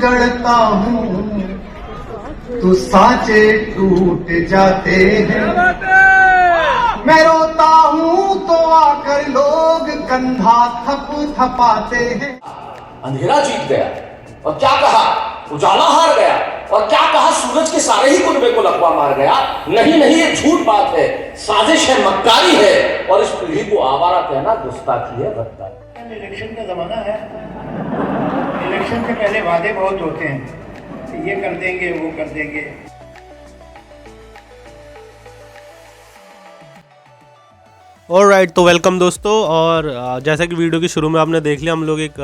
गढ़ता हूँ तो सांचे टूट जाते हैं। मैं रोता हूँ तो आकर लोग कंधा थप थपाते हैं। अंधेरा जीत गया और क्या कहा, उजाला हार गया और क्या कहा, सूरज के सारे ही कुनबे को लकवा मार गया। नहीं नहीं, ये झूठ बात है, साजिश है, मक्कारी है और इस पीढ़ी को आवारा कहना गुस्ताखी है, बदकारी। इलेक्शन का जमाना है, इलेक्शन से पहले वादे बहुत होते हैं, ये कर देंगे वो कर देंगे। ऑलराइट, तो वेलकम दोस्तों। और जैसा कि वीडियो के शुरू में आपने देख लिया, हम लोग एक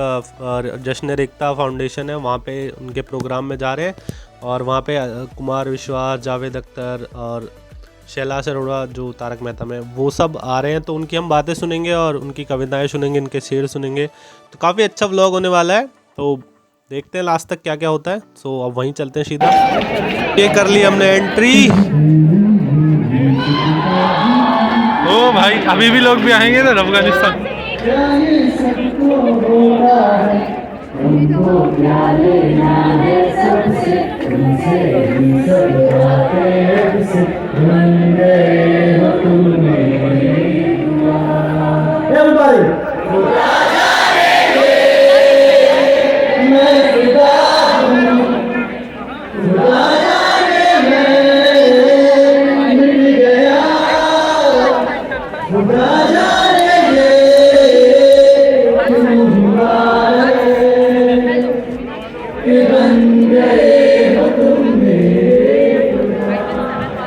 जश्न एकता फाउंडेशन है वहाँ पे उनके प्रोग्राम में जा रहे हैं और वहाँ पे कुमार विश्वास, जावेद अख्तर और शैलाश अरोड़ा जो तारक मेहता में, वो सब आ रहे हैं। तो उनकी हम बातें सुनेंगे और उनकी कविताएं सुनेंगे, इनके शेर सुनेंगे। तो काफ़ी अच्छा व्लॉग होने वाला है, तो देखते हैं लास्ट तक क्या क्या होता है। सो अब वहीं चलते हैं सीधा। ये कर ली हमने एंट्री। ओ भाई, अभी भी लोग भी आएंगे ना अफगानिस्तान।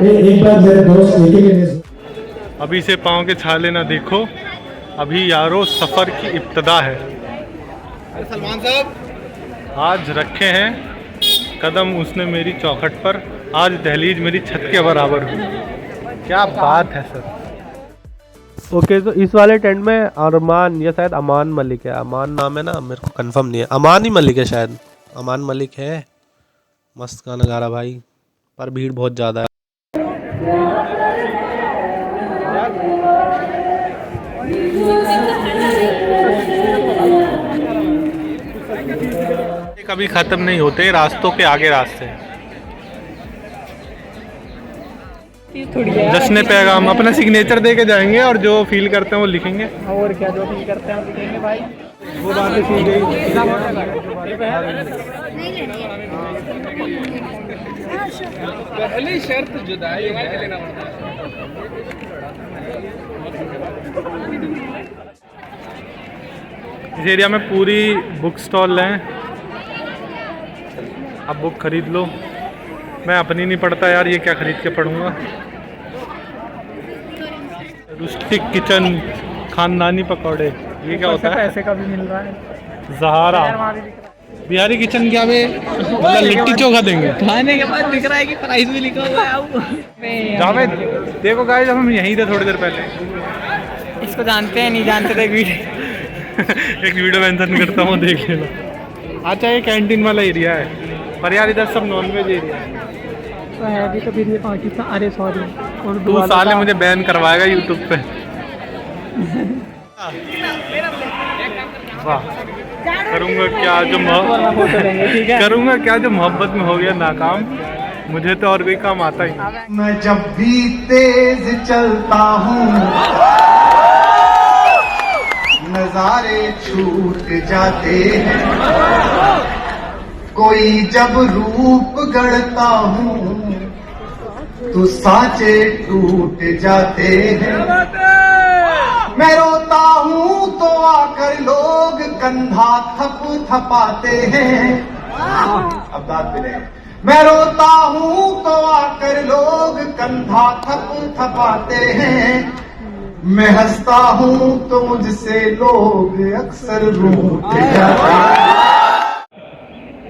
एक बार मेरे दोस्त अभी से पाँव के छाले ना देखो, अभी यारो सफ़र की इब्तदा है। सलमान साहब आज रखे हैं कदम उसने मेरी चौखट पर, आज दहलीज मेरी छत के बराबर हुई। क्या बात है सर। ओके, तो इस वाले टेंट में अरमान, ये शायद अमान मलिक है, अमान नाम है ना, मेरे को कंफर्म नहीं है, अमान ही मलिक है शायद, अमान मलिक है। मस्त गाना गा रहा भाई, पर भीड़ बहुत ज़्यादा है। कभी ख़त्म नहीं होते, रास्तों के आगे रास्ते। जश्न पैगाम अपना सिग्नेचर दे के जाएंगे और जो फील करते हैं वो लिखेंगे। और क्या, जो फील करते हैं लिखेंगे भाई। वो बातें सीख गई। पहली शर्त जुदाई है। इस एरिया में पूरी बुक स्टॉल हैं, अब बुक खरीद लो। मैं अपनी नहीं पढ़ता यार, ये क्या खरीद के पढ़ूंगा। रुस्टिक किचन, खानदानी पकौड़े, ये क्या होता है? पैसे का भी मिल रहा है। जहारा बिहारी किचन, क्या वे मतलब लिट्टी चोखा देंगे खाने के बाद दिख रहा है कि प्राइस भी लिखा हुआ है। जावेद देखो गाइस, जब हम यहीं थे थोड़ी देर पहले। इसको जानते हैं नहीं जानते थे एक वीडियो मेंशन करता हूँ, देख लेना। अच्छा, ये कैंटीन वाला एरिया है, पर यार इधर सब नॉनवेज एरिया है। तो है भी, तो फिर ये पाकिस्तान, अरे सॉरी, और तू साले मुझे बैन करवाएगा यूट्यूब पे। वाह, करूँगा क्या जो करूँगा क्या जो मोहब्बत में हो गया नाकाम, मुझे तो और कोई काम आता ही। मैं जब भी तेज चलता हूँ नजारे छूट जाते हैं। कोई जब रूप गढ़ता हूँ तो सांचे टूट जाते हैं। मैं रोता हूँ तो आकर लोग कंधा थप थपाते हैं। अब बात मिले। मैं रोता हूँ तो आकर लोग कंधा थप थपाते हैं। मैं हंसता हूँ तो मुझसे लोग अक्सर रूठ जाते हैं।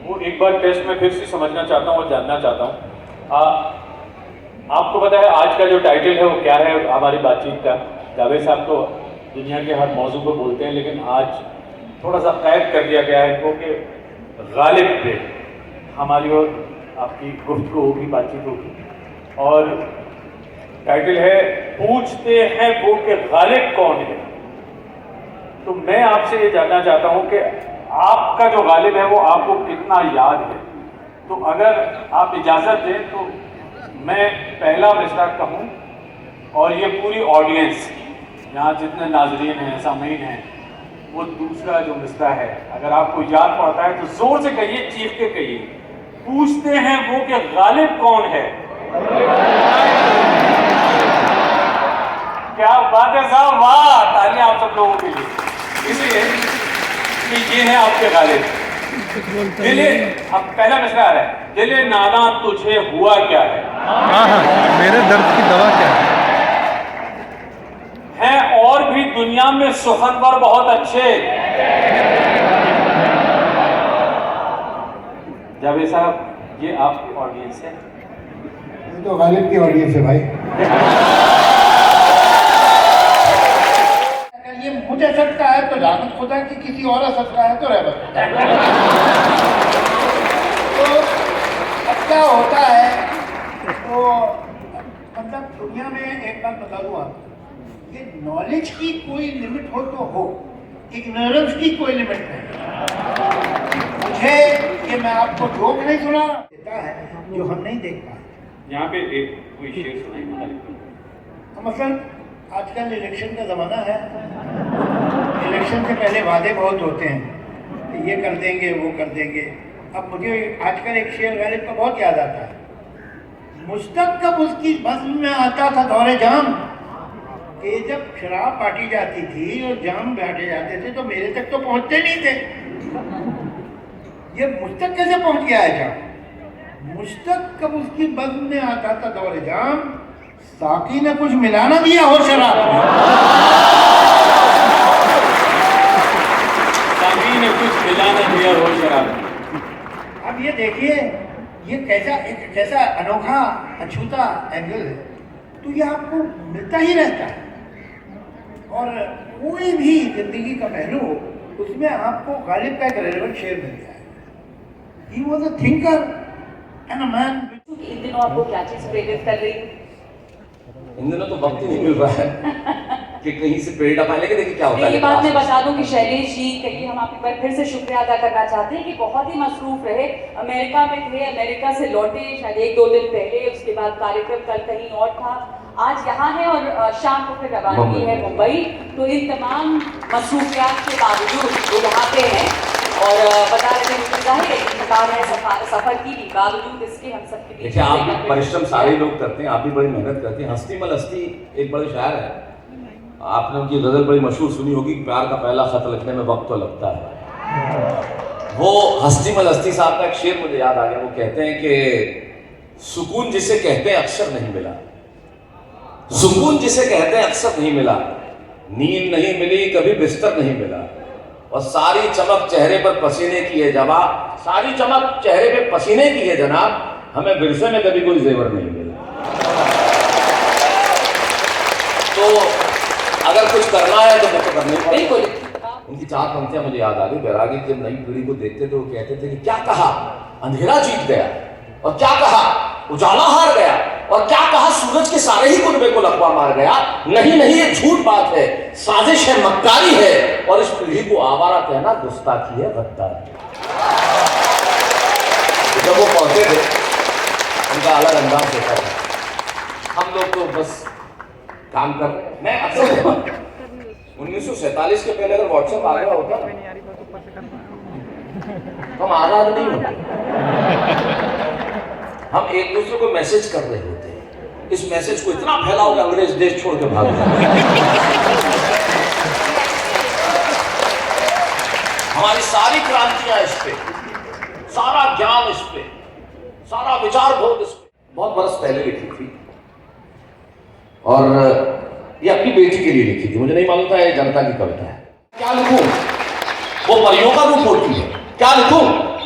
वो एक बार टेस्ट में फिर से समझना चाहता हूँ और जानना चाहता हूँ, आपको पता है आज का जो टाइटल है वो क्या है हमारी बातचीत का? जावेद साहब तो दुनिया के हर मौजू पर बोलते हैं, लेकिन आज थोड़ा सा कैद कर दिया गया है इनको कि गालिब पे हमारी और आपकी गुफ्तगू होगी, बातचीत होगी। और टाइटल है पूछते हैं वो कि गालिब कौन है। तो मैं आपसे ये जानना चाहता हूँ कि आपका जो गालिब है वो आपको कितना याद है। तो अगर आप इजाज़त दें तो मैं पहला मिसरा कहूँ और ये पूरी ऑडियंस यहाँ जितने नाजरीन हैं, सामीन हैं, वो दूसरा जो मिसरा है अगर आपको याद पड़ता है तो जोर से कहिए, चीख के कहिए। पूछते हैं वो कि गालिब कौन है। क्या बात है साहब, वाह, तालियां आप सब लोगों के लिए। इसलिए कि ये है आपके गालिब। दिले, अब पहला मिसरा आ रहा है, दिले नाना तुझे हुआ क्या है। हाँ, मेरे दर्द की दवा क्या है। हैं और भी दुनिया में सुखनवर बहुत अच्छे। जावेद साहब, ये आपकी ऑडियंस है। ये तो गालिब की ऑडियंस है भाई। अगर ये मुझे सटका है तो लानत खुदा की, किसी और सटका है तो रहमत खुदा। तो अब क्या होता है, तो मतलब दुनिया में एक बात बता दूं आपको, ये नॉलेज की कोई लिमिट हो तो हो, इग्नोरेंस की कोई लिमिट नहीं। मुझे ये मैं आपको जोक नहीं सुना देता है जो हम नहीं देख पाए। यहाँ पे एक कोई शेर सुनाई। मसलन आजकल इलेक्शन का ज़माना है, इलेक्शन से पहले वादे बहुत होते हैं कि ये कर देंगे वो कर देंगे। अब मुझे आजकल एक शेर गालिब का बहुत याद आता है। मुश्तक कब उसकी बज़्म में आता था दौरे जाम, कि जब शराब बांटी जाती थी और जाम बांटे जाते थे तो मेरे तक तो पहुंचते नहीं थे। ये मुश्तक कैसे पहुंच गया है जाम? मुश्तक कब उसकी बज़्म में आता था दौरे जाम, साकी ने कुछ मिला ना दिया हो शराब में। साकी ने कुछ मिला ना दिया हो शराब। अब ये देखिए, ये कैसा अनोखा अछूता एंगल है। तो ये आपको मिलता ही रहता है, और कोई भी जिंदगी का पहलू हो उसमें आपको गालिब का एक रेलेवेंट शेर मिल गया है। He was a thinker and a man. इन दिनों आपको क्या चीज प्रेरित कर रही है? इन दिनों तो वक्त ही नहीं मिल रहा है कि कहीं से प्रेरित आ पाए। लेकिन देखिए क्या होता है। ये बात मैं बता दूं कि शैलेश जी, कहिए, हम आपके बार फिर से शुक्रिया अदा करना चाहते हैं कि बहुत ही मसरूफ रहे। अमेरिका में थे, अमेरिका से लौटे शायद 1-2 दिन पहले, उसके बाद कार्यक्रम कल कहीं और था, आज यहाँ है और शाम को फिर रवानगी है मुंबई। तो इन तमाम मसरूफियात के बावजूद वो यहाँ पे हैं और बता रहे थे मुझे जाहिर है कि थकान है सफर की भी, बावजूद इसके हम सबके बीच। देखिए, आप परिश्रम सारे लोग करते हैं, आप भी बड़ी मेहनत करते हैं। हस्ती मल हस्ती एक बड़े शायर है, आपने उनकी गजल बड़ी मशहूर सुनी होगी, प्यार का पहला खत लिखने में वक्त तो लगता है। वो हस्ती मल हस्ती साहब का एक शेर मुझे याद आ गया। वो कहते हैं कि सुकून जिसे कहते हैं अक्सर नहीं मिला, सुकून जिसे कहते हैं अक्सर नहीं मिला, नींद नहीं मिली कभी बिस्तर नहीं मिला, और सारी चमक चेहरे पर पसीने की है जवाब, सारी चमक चेहरे पे पसीने की है जनाब, हमें विरसे में कभी कोई जेवर नहीं मिला। तो अगर कुछ करना है तो मैं तो करने बिल्कुल। उनकी 4 पंक्तियां मुझे याद आ गई। बैरागी जब नई पीढ़ी को देखते थे वो कहते थे कि क्या कहा अंधेरा जीत गया, और क्या कहा उजाला हार गया, और क्या कहा सूरज के सारे ही कुनबे को लकवा मार गया। नहीं नहीं, ये झूठ बात है, साजिश है, मक्कारी है, और इस पीढ़ी को आवारा कहना गुस्ताखी है, गद्दारी। जब वो पहुंचे थे उनका अलग अंदाज होता था। हम लोग तो बस काम कर रहे हैं। मैं अक्सर 1947 के पहले अगर व्हाट्सएप आ गया होता तो हम आजाद नहीं होते। हम एक दूसरे को मैसेज कर रहे होते हैं, इस मैसेज को इतना फैला होगा अंग्रेज देश छोड़ के भाग जाए। हमारी सारी क्रांतियां इस पे, सारा ज्ञान इस पे, सारा विचार बोध इस पे बहुत बरस पहले लिखी थी, और ये अपनी बेटी के लिए लिखी थी। मुझे नहीं मालूम था ये जनता की कविता है। क्या लिखूं? वो परियों का रूप होती है। क्या लिखूं?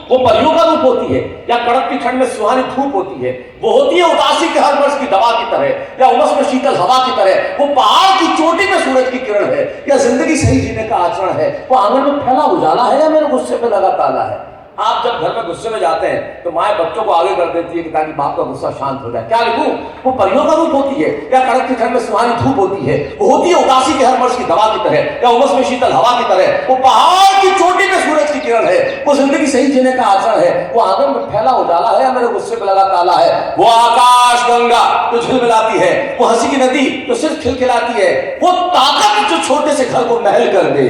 वो परियों का रूप होती है, या कड़क की ठंड में सुहानी धूप होती है। वो होती है उदासी के हर वर्ष की दवा की तरह, या उमस में शीतल हवा की तरह। वो पहाड़ की चोटी में सूरज की किरण है, या जिंदगी सही जीने का आचरण है। वो आंगन में फैला उजाला है, या मेरे गुस्से पे लगा ताला है। आप जब घर में गुस्से में जाते हैं तो माए बच्चों को आगे कर देती है कि ताकि बाप का गुस्सा शांत हो जाए। क्या लिखूं? वो परियों का रूप होती है, या कड़क के घर में सुहानी धूप होती है, वो होती है उदासी के हर मर्ज की दवा की तरह, या उमस में शीतल हवा की तरह, वो पहाड़ की चोटी पे सूरज की किरण है, वो जिंदगी सही जीने का आचरण है, वो आंगन में फैला उजाला है या मेरे गुस्से पे लगा ताला है, वो आकाश गंगा जो झिलमिलाती है, वो हंसी की नदी जो सिर्फ खिलखिलाती है, वो ताकत जो छोटे से घर को महल कर दे,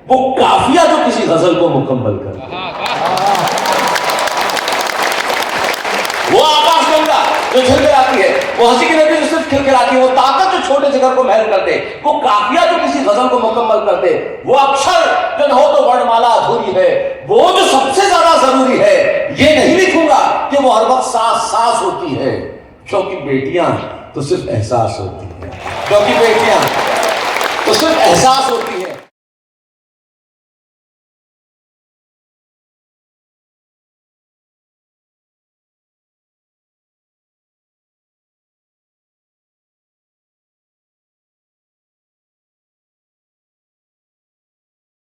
वो काफिया जो किसी गजल को मुकम्मल कर दे, वो आकाश गंगा जो झिलमिलाती है, वो हंसी की नदी जो सिर्फ खिलखिलाती है, वो ताकत जो छोटे से घर को महल कर दे, वो काफिया जो किसी गजल को मुकम्मल कर दे, वो अक्षर जो न हो तो वर्णमाला अधूरी है, वो जो सबसे ज्यादा जरूरी है, ये नहीं लिखूंगा कि वो हर वक्त सांस सांस होती है, क्योंकि बेटियां तो सिर्फ एहसास होती है, क्योंकि बेटियां तो सिर्फ एहसास होती